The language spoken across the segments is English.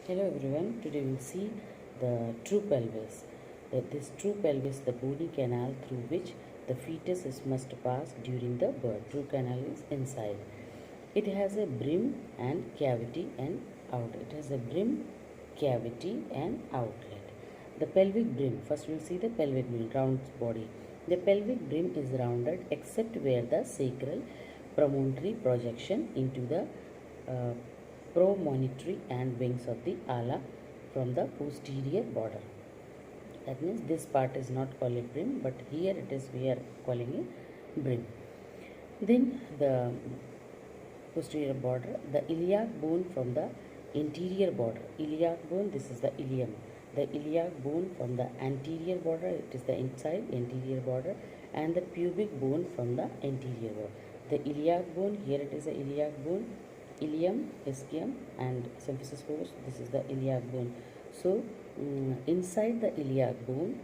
Hello everyone, today we'll see the true pelvis. This true pelvis, the bony canal through which the fetus must pass during the birth. True canal is inside. It has a brim and cavity and outlet. It has a brim, cavity and outlet. The pelvic brim, first we'll see the pelvic brim, round body. The pelvic brim is rounded except where the sacral promontory projection into the uh, promontory and wings of the ala from the posterior border. That means this part is not called a brim, but here it is we are calling it brim. Then the posterior border, the iliac bone from the anterior border. Iliac bone, this is the ilium. The iliac bone from the anterior border, it is the inside anterior border, and the pubic bone from the anterior border. The iliac bone, here it is the iliac bone, ilium, ischium and symphysis pubis, this is the iliac bone. So inside the iliac bone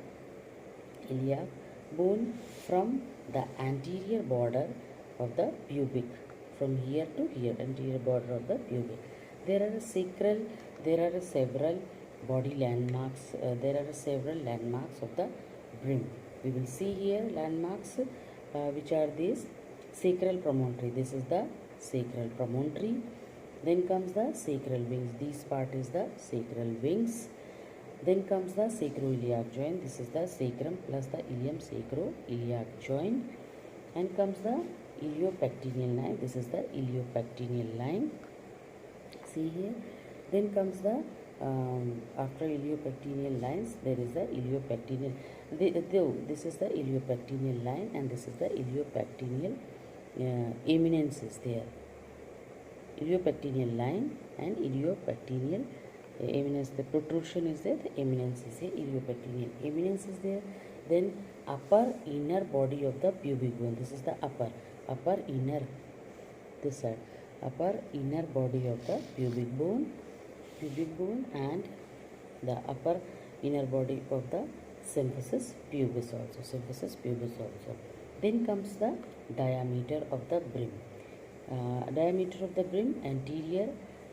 from the anterior border of the pubic, from here to here, anterior border of the pubic, there are several body landmarks, there are several landmarks of the brim. We will see here landmarks, which are these: sacral promontory, this is the sacral promontory. Then comes the sacral wings, this part is the sacral wings. Then comes the sacroiliac joint, this is the sacrum plus the ilium, sacroiliac joint. And comes the iliopectineal line, this is the iliopectineal line, see here. Then comes the after iliopectineal lines there is the iliopectineal, this is the iliopectineal line and this is the iliopectineal eminence is there. Iliopectineal line and iliopectineal eminence, the protrusion is there, the eminence is there, iliopectineal eminence is there. Then upper inner body of the pubic bone, this is the upper inner, this side, upper inner body of the pubic bone and the upper inner body of the symphysis pubis also. Then comes the diameter of the brim. Diameter of the brim,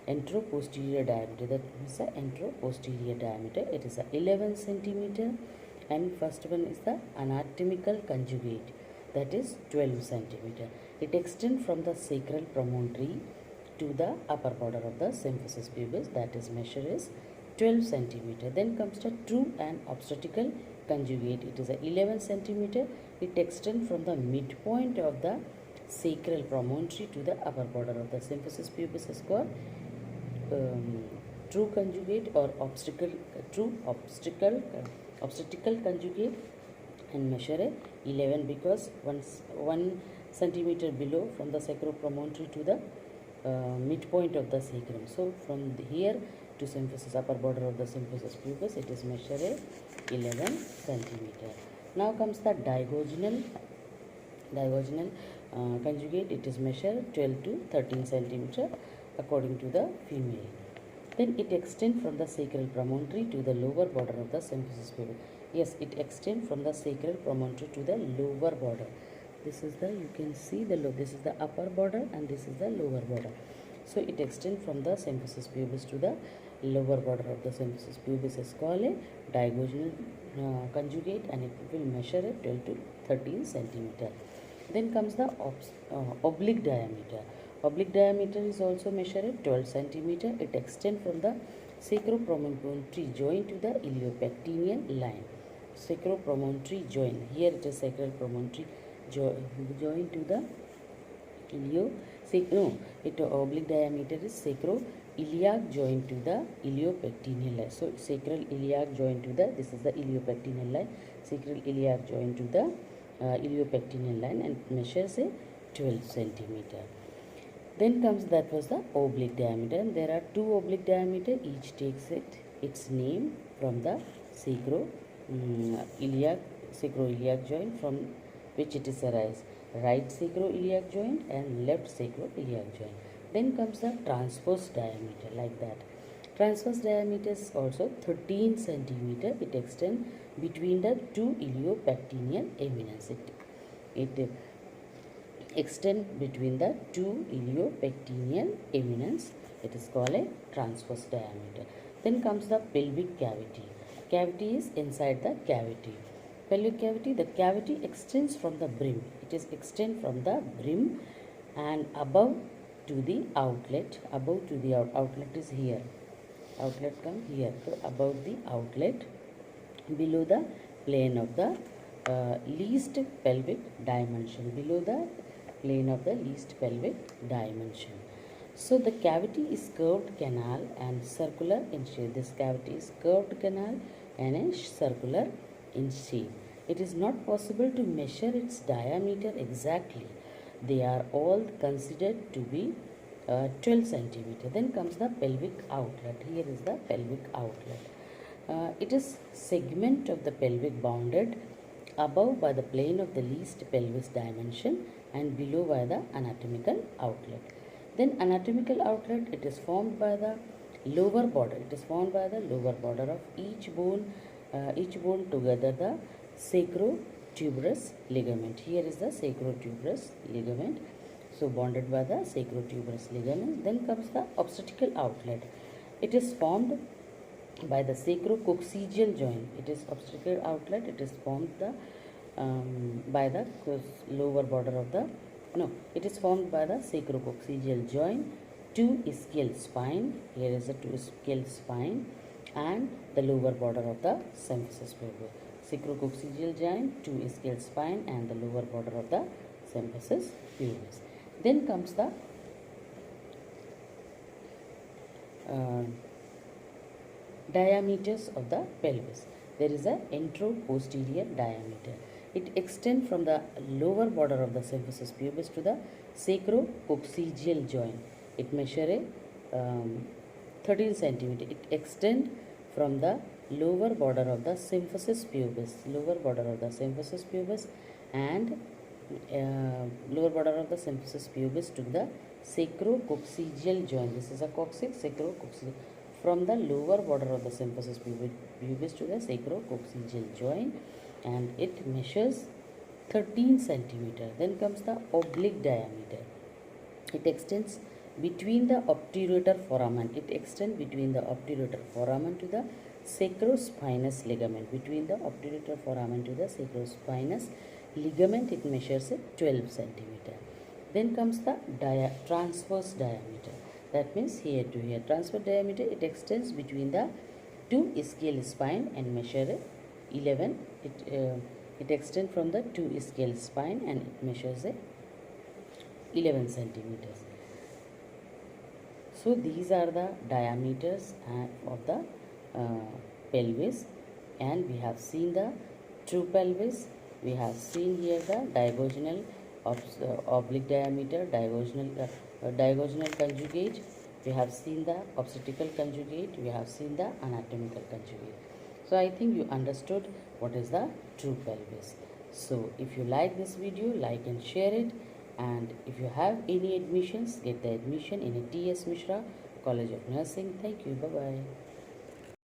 anteroposterior diameter, that is the anteroposterior diameter, it is 11 centimeter. And first one is the anatomical conjugate, that is 12 centimeter. It extends from the sacral promontory to the upper border of the symphysis pubis, that is measure is 12 centimeter. Then comes the true and obstetrical conjugate, it is 11 centimeter. It extends from the midpoint of the sacral promontory to the upper border of the symphysis pubis is called true conjugate or obstetrical conjugate, and measure 11 because 1 centimeter below from the sacropromontory to the midpoint of the sacrum. So from here to symphysis, upper border of the symphysis pubis, it is measure 11 centimeter. Now comes the diagonal conjugate, it is measured 12 to 13 centimeter according to the female. Then it extends from the sacral promontory to the lower border of the symphysis pubis. Yes, it extends from the sacral promontory to the lower border. This is the, you can see the this is the upper border and this is the lower border. So it extends from the symphysis pubis to the lower border of the symphysis pubis is called a diagonal conjugate, and it will measure 12 to 13 centimeter. Then comes the oblique diameter. Oblique diameter is also measured 12 centimeter. It extends from the sacropromontory joint to the iliopectineal line. Sacropromontory joint. Here it is sacral promontory joint to the oblique diameter is sacroiliac joint to the iliopectineal line. So sacral iliac joint to the, this is the iliopectineal line. Sacral iliac joint to the iliopectineal line and measures 12 centimeter. Then comes, that was the oblique diameter, and there are two oblique diameter, each takes its name from the sacroiliac joint from which it is arise, right sacroiliac joint and left sacroiliac joint. Then comes the transverse diameter, like that. Transverse diameter is also 13 centimeter. It extends between the two iliopectineal eminence. It extend between the two iliopectineal eminence. It is called a transverse diameter. Then comes the pelvic cavity. Cavity is inside the cavity. Pelvic cavity, the cavity extends from the brim. It is extend from the brim and above to the outlet. Above to the outlet is here. Outlet come here. So above the outlet, below the plane of the least pelvic dimension. Below the plane of the least pelvic dimension. So the cavity is curved canal and circular in shape. This cavity is curved canal and a circular in shape. It is not possible to measure its diameter exactly. They are all considered to be 12 centimeter. Then comes the pelvic outlet. Here is the pelvic outlet. It is segment of the pelvic bounded above by the plane of the least pelvis dimension and below by the anatomical outlet. Then anatomical outlet, it is formed by the lower border. It is formed by the lower border of each bone together the sacrotuberous ligament. Here is the sacrotuberous ligament. So bonded by the sacrotuberous ligament. Then comes the obstetrical outlet. It is formed by the sacrococcygeal joint. It is obstetrical outlet. It is formed by the lower border of the it is formed by the sacrococcygeal joint, two ischial spine. Here is the two ischial spine and the lower border of the symphysis pubis. Sacrococcygeal joint, two ischial spine and the lower border of the symphysis pubis. Then comes the diameters of the pelvis. There is a entero-posterior diameter. It extends from the lower border of the symphysis pubis to the sacrococcygeal joint. It measures 13 centimeter. It extends from the lower border of the symphysis pubis, and lower border of the symphysis pubis to the sacrococcygeal joint. This is a coccyx, sacrococcygeal. From the lower border of the symphysis pubis to the sacrococcygeal joint, and it measures 13 centimeter. Then comes the oblique diameter. It extends between the obturator foramen. It extends between the obturator foramen to the sacrospinous ligament. Between the obturator foramen to the sacrospinous ligament, it measures 12 centimeter. Then comes the transverse diameter. That means here to here. Transverse diameter, it extends between the two ischial spine and measure 11. It extends from the two ischial spine and it measures 11 centimeters. So these are the diameters of the pelvis, and we have seen the true pelvis. We have seen here the diagonal oblique diameter, diagonal conjugate. We have seen the obstetrical conjugate. We have seen the anatomical conjugate. So I think you understood what is the true pelvis. So if you like this video, like and share it. And if you have any admissions, get the admission in a T.S. Mishra College of Nursing. Thank you. Bye-bye.